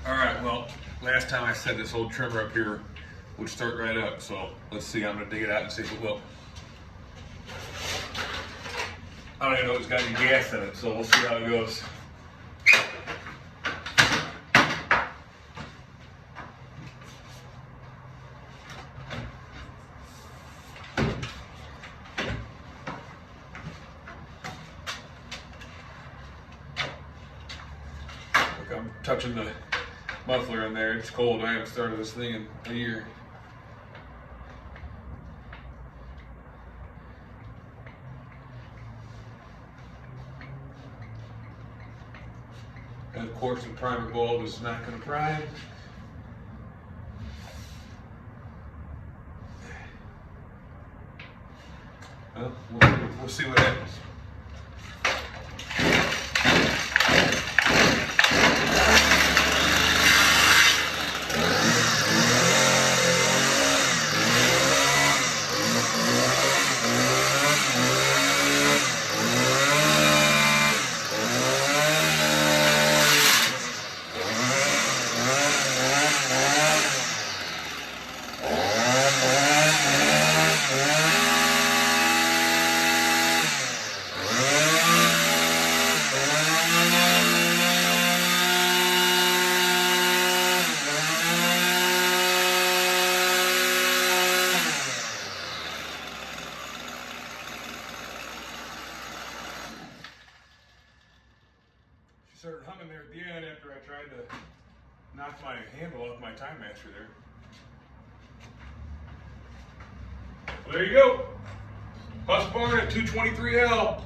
All right, well, last time I said this old trimmer up here would start right up, so let's see. I'm gonna dig it out and see if it will. I don't even know if it's got any gas in it, so we'll see how it goes. Look, I'm touching the muffler in there. It's cold. I haven't started this thing in a year. And of course, the primer bulb is not going to prime. Well, we'll see what happens. Started humming there at the end after I tried to knock my handle off my Time Master there. Well, there you go. Husqvarna 223L.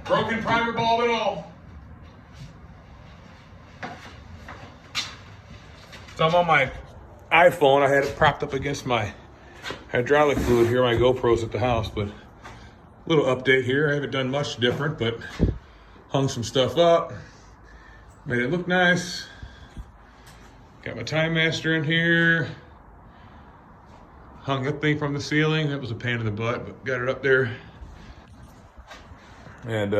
Broken primer bulb and all. So I'm on my iPhone. I had it propped up against my hydraulic fluid here. My GoPro's at the house, but little update here. I haven't done much different, but hung some stuff up, made it look nice. Got my Time Master in here. Hung that thing from the ceiling. That was a pain in the butt, but got it up there. And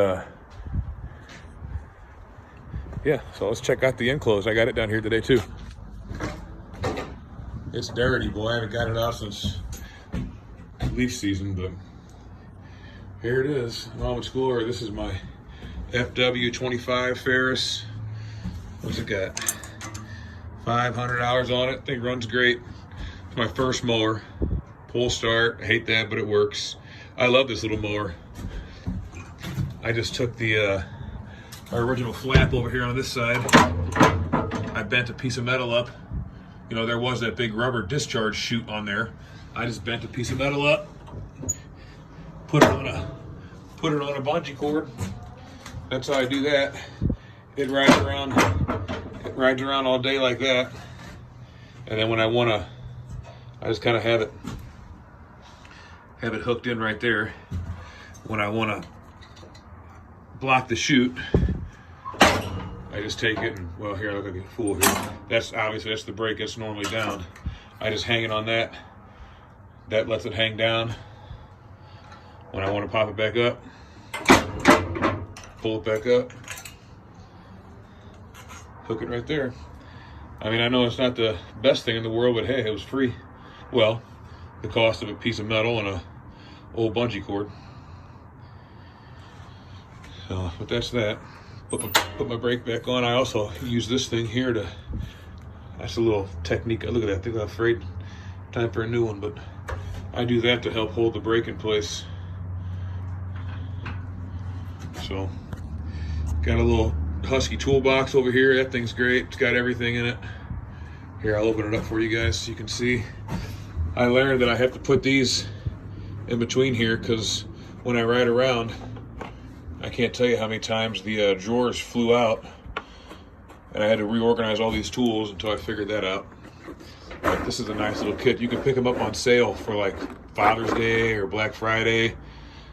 yeah, so let's check out the enclosed. I got it down here today too. It's dirty, boy. I haven't got it out since leaf season, but here it is. Mom Explorer. This is my FW25 Ferris. What's it got? 500 hours on it. Thing runs great. It's my first mower. Pull start. I hate that, but it works. I love this little mower. I just took the my original flap over here on this side. I bent a piece of metal up. You know, there was that big rubber discharge chute on there. I just bent a piece of metal up, put it on a bungee cord. That's how I do that. It rides around all day like that. And then when I wanna, I just kind of have it hooked in right there. When I wanna block the chute, I just take it and, well, here I look like a fool here. That's the brake, it's normally down. I just hang it on that. That lets it hang down. When I wanna pop it back up, pull it back up, hook it right there. I mean, I know it's not the best thing in the world, but hey, it was free. Well, the cost of a piece of metal and a old bungee cord. So, but that's that. Put my brake back on. I also use this thing here to, that's a little technique. Look at that, I think I'm afraid, time for a new one, but I do that to help hold the brake in place. So, got a little Husky toolbox over here. That thing's great. It's got everything in it. Here, I'll open it up for you guys so you can see. I learned that I have to put these in between here because when I ride around, I can't tell you how many times the drawers flew out and I had to reorganize all these tools until I figured that out. But this is a nice little kit. You can pick them up on sale for like Father's Day or Black Friday.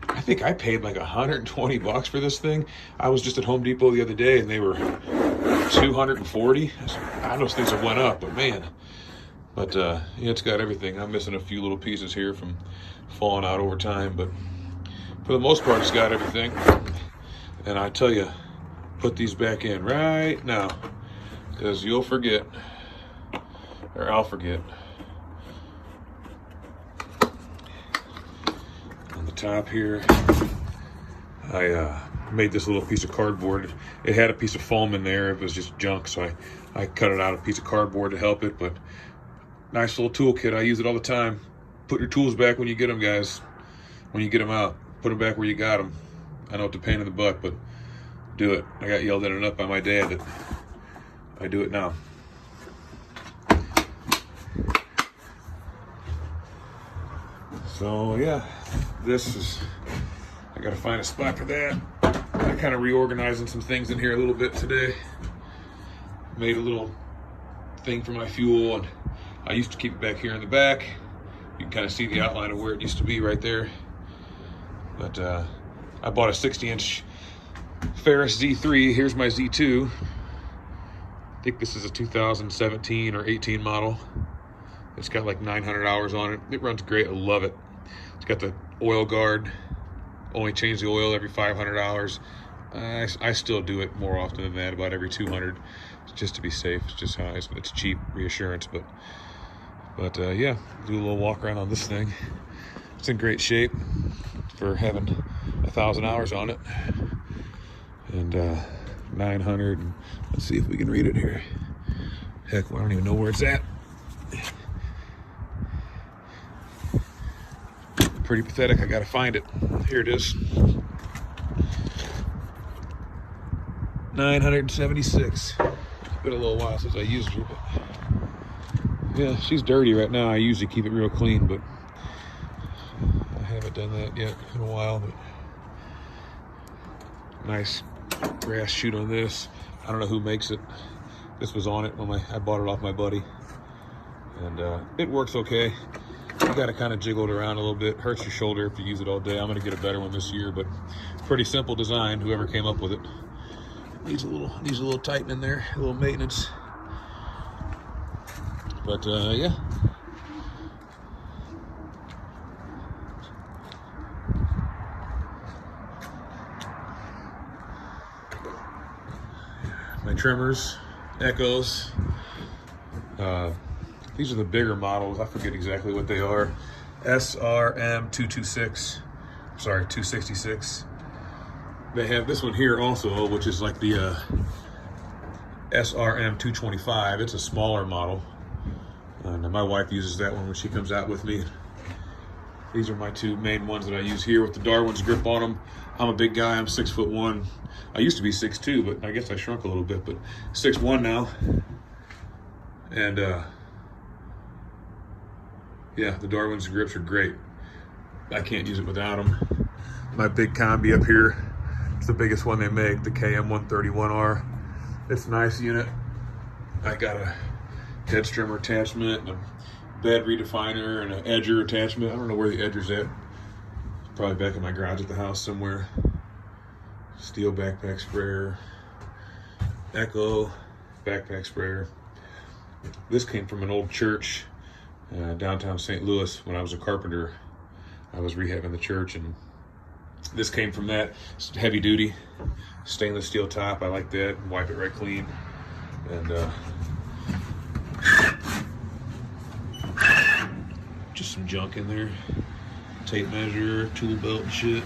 I think I paid like $120 for this thing. I was just at Home Depot the other day and they were $240. I know things have went up, but man. But yeah, it's got everything. I'm missing a few little pieces here from falling out over time, but for the most part, it's got everything. And I tell you, put these back in right now, because you'll forget, or I'll forget. On the top here, I made this little piece of cardboard. It had a piece of foam in there. It was just junk, so I cut it out, a piece of cardboard to help it. But nice little toolkit. I use it all the time. Put your tools back when you get them, guys. When you get them out, put them back where you got them. I know it's a pain in the butt, but do it. I got yelled at enough by my dad that I do it now. So yeah, this is, I gotta find a spot for that. I'm kind of reorganizing some things in here a little bit today. Made a little thing for my fuel, and I used to keep it back here in the back. You can kind of see the outline of where it used to be right there. But I bought a 60-inch Ferris Z3. Here's my Z2. I think this is a 2017 or 18 model. It's got like 900 hours on it. It runs great. I love it. It's got the oil guard. Only change the oil every 500 hours. I still do it more often than that, about every 200, just to be safe. It's just how it's cheap reassurance. But yeah, do a little walk around on this thing. It's in great shape for having 1,000 hours on it, and 900. And let's see if we can read it here. Heck, well, I don't even know where it's at. Pretty pathetic. I gotta find it. Here it is. 976. It's been a little while since I used her, but yeah, she's dirty right now. I usually keep it real clean, but I haven't done that yet in a while. But nice grass chute on this. I don't know who makes it. This was on it when I bought it off my buddy, and it works okay. You got to kind of jiggle it around a little bit. Hurts your shoulder if you use it all day. I'm going to get a better one this year, but pretty simple design. Whoever came up with it needs a little tightening there, a little maintenance. But yeah. My trimmers, Echoes. These are the bigger models. I forget exactly what they are. SRM 226. Sorry, 266. They have this one here also, which is like the SRM 225. It's a smaller model. And my wife uses that one when she comes out with me. These are my two main ones that I use here with the Darwin's grip on them. I'm a big guy. I'm 6'1". I used to be 6'2", but I guess I shrunk a little bit. But 6'1" now. And yeah, the Darwin's grips are great. I can't use it without them. My big combi up here, it's the biggest one they make, the KM131R. It's a nice unit. I got a head strimmer attachment, and a bed redefiner, and an edger attachment. I don't know where the edger's at. Probably back in my garage at the house somewhere. Steel backpack sprayer. Echo backpack sprayer. This came from an old church downtown St. Louis. When I was a carpenter, I was rehabbing the church, and this came from that. It's heavy duty, stainless steel top. I like that. Wipe it right clean. And just some junk in there. Tape measure, tool belt and shit.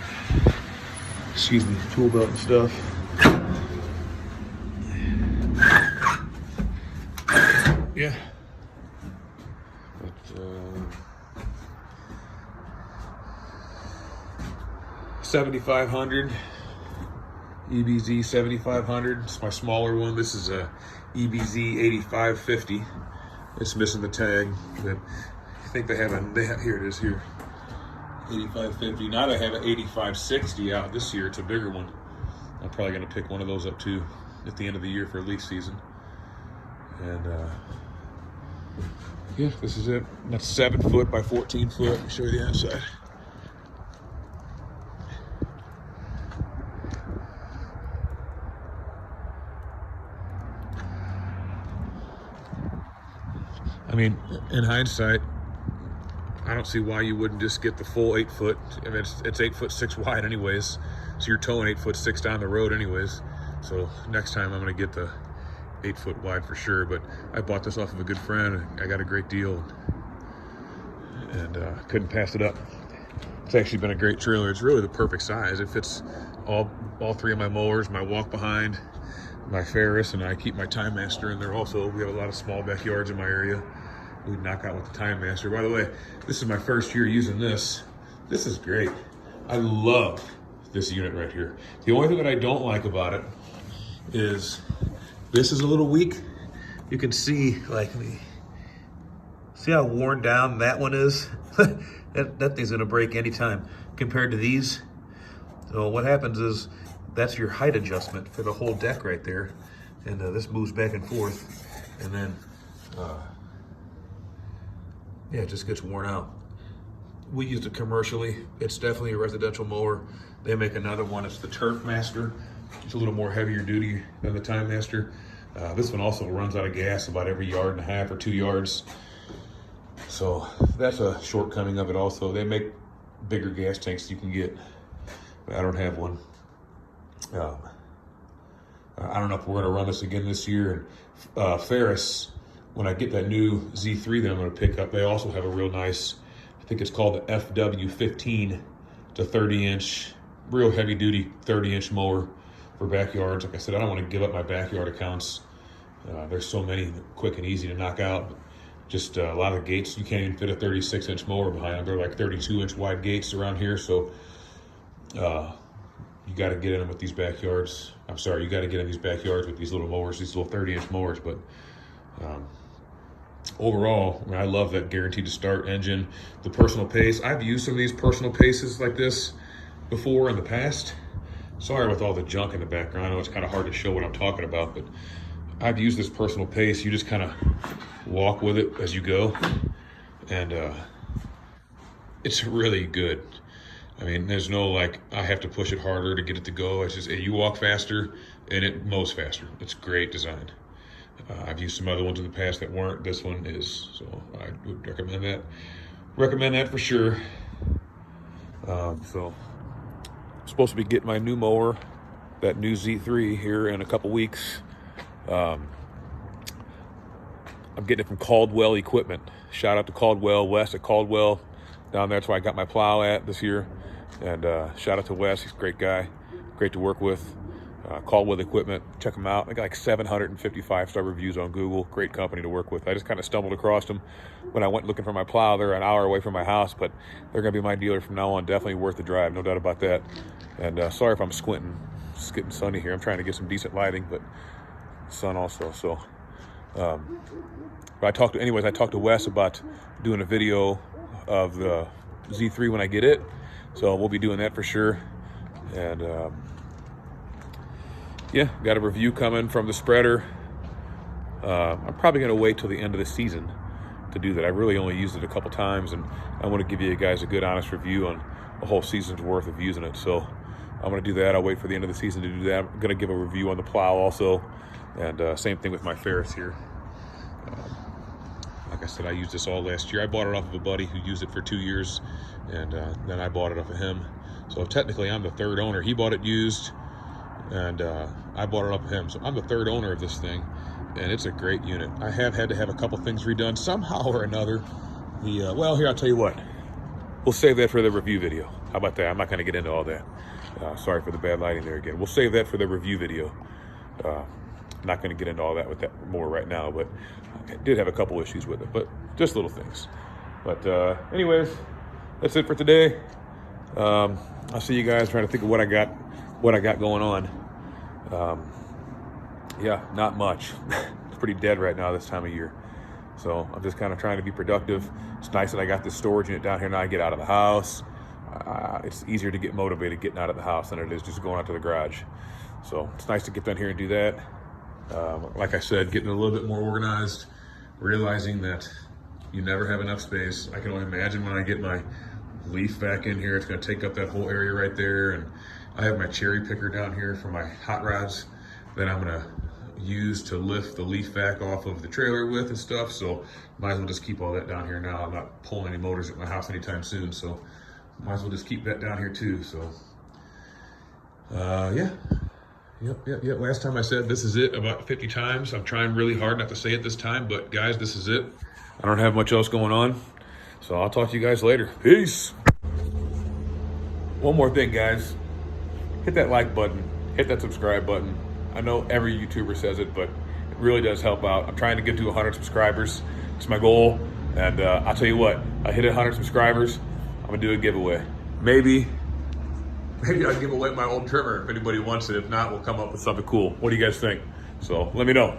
Excuse me, tool belt and stuff. Yeah. But 7500 EBZ 7500. It's my smaller one. This is a EBZ 8550. It's missing the tag, but I think they have here it is here. 8550. Now they have an 8560 out this year. It's a bigger one. I'm probably going to pick one of those up too at the end of the year for leaf season. And yeah, this is it. That's 7 foot by 14 foot. Let me show you the outside. I mean, in hindsight, I don't see why you wouldn't just get the full 8 foot. I mean, it's 8'6" wide anyways, so you're towing 8'6" down the road anyways. So next time I'm gonna get the 8 foot wide for sure, but I bought this off of a good friend. I got a great deal and couldn't pass it up. It's actually been a great trailer. It's really the perfect size. It fits all 3 of my mowers, my walk behind, my Ferris, and I keep my Time Master in there also. We have a lot of small backyards in my area. We knock out with the Time Master. By the way, this is my first year using this. This is great. I love this unit right here. The only thing that I don't like about it is this is a little weak. You can see, see how worn down that one is? that thing's gonna break anytime compared to these. So what happens is that's your height adjustment for the whole deck right there. And this moves back and forth. And then, yeah, it just gets worn out. We used it commercially. It's definitely a residential mower. They make another one, it's the Turf Master. It's a little more heavier duty than the Time Master. This one also runs out of gas about every 1.5 yards or 2 yards. So that's a shortcoming of it also. They make bigger gas tanks you can get, but I don't have one. I don't know if we're gonna run this again this year. And Ferris, when I get that new Z3 that I'm gonna pick up, they also have a real nice, I think it's called the FW15. It's a 30-inch, real heavy duty 30-inch mower for backyards. Like I said, I don't want to give up my backyard accounts. There's so many quick and easy to knock out. Just a lot of gates, you can't even fit a 36-inch mower behind them. They're like 32-inch wide gates around here. So you got to get in them with these backyards. I'm sorry, you got to get in these backyards with these little mowers, these little 30-inch mowers. But overall, I mean, I love that guaranteed to start engine, the personal pace. I've used some of these personal paces like this before in the past. Sorry with all the junk in the background. I know it's kind of hard to show what I'm talking about, but I've used this personal pace. You just kind of walk with it as you go, and it's really good. I mean, there's no like, I have to push it harder to get it to go. It's just, you walk faster and it mows faster. It's great design. I've used some other ones in the past that weren't. This one is, so I would recommend that. Recommend that for sure. So I'm supposed to be getting my new mower, that new Z3 here in a couple weeks. I'm getting it from Caldwell Equipment. Shout out to Caldwell, Wes at Caldwell down there. That's where I got my plow at this year. And shout out to Wes, he's a great guy, great to work with. Caldwell Equipment, check them out. I got like 755-star reviews on Google. Great company to work with. I just kind of stumbled across them when I went looking for my plow. They're an hour away from my house, but they're gonna be my dealer from now on. Definitely worth the drive, no doubt about that. And sorry if I'm squinting. It's getting sunny here. I'm trying to get some decent lighting, but sun also. So, but I talked to Wes about doing a video of the Z3 when I get it. So we'll be doing that for sure. And yeah, got a review coming from the spreader. I'm probably gonna wait till the end of the season to do that. I really only used it a couple times, and I want to give you guys a good, honest review on a whole season's worth of using it. So I'm gonna do that. I'll wait for the end of the season to do that. I'm gonna give a review on the plow also, and same thing with my Ferris here. Like I said, I used this all last year. I bought it off of a buddy who used it for 2 years, and then I bought it off of him. So technically, I'm the third owner. He bought it used, and I bought it off of him. So I'm the third owner of this thing, and it's a great unit. I have had to have a couple things redone somehow or another. Well, here, I'll tell you what. We'll save that for the review video. How about that? I'm not gonna get into all that. Sorry for the bad lighting there again. We'll save that for the review video. Not gonna get into all that with that more right now, but I did have a couple issues with it, but just little things. But anyways, that's it for today. I'll see you guys. Trying to think of what I got going on. Yeah, not much. It's pretty dead right now this time of year. So I'm just kind of trying to be productive. It's nice that I got this storage unit down here now. I get out of the house. It's easier to get motivated getting out of the house than it is just going out to the garage. So it's nice to get down here and do that. Like I said, getting a little bit more organized, realizing that you never have enough space. I can only imagine when I get my leaf vac in here, it's gonna take up that whole area right there. And I have my cherry picker down here for my hot rods that I'm gonna use to lift the leaf vac off of the trailer with and stuff. So might as well just keep all that down here now. I'm not pulling any motors at my house anytime soon, so might as well just keep that down here too. So yeah, Yep. Last time I said this is it about 50 times. I'm trying really hard not to say it this time, but guys, this is it. I don't have much else going on. So I'll talk to you guys later. Peace. One more thing, guys. Hit that like button. Hit that subscribe button. I know every YouTuber says it, but it really does help out. I'm trying to get to 100 subscribers. It's my goal. And I'll tell you what, I hit 100 subscribers, I'm going to do a giveaway. Maybe I'll give away my old trimmer if anybody wants it. If not, we'll come up with something cool. What do you guys think? So let me know.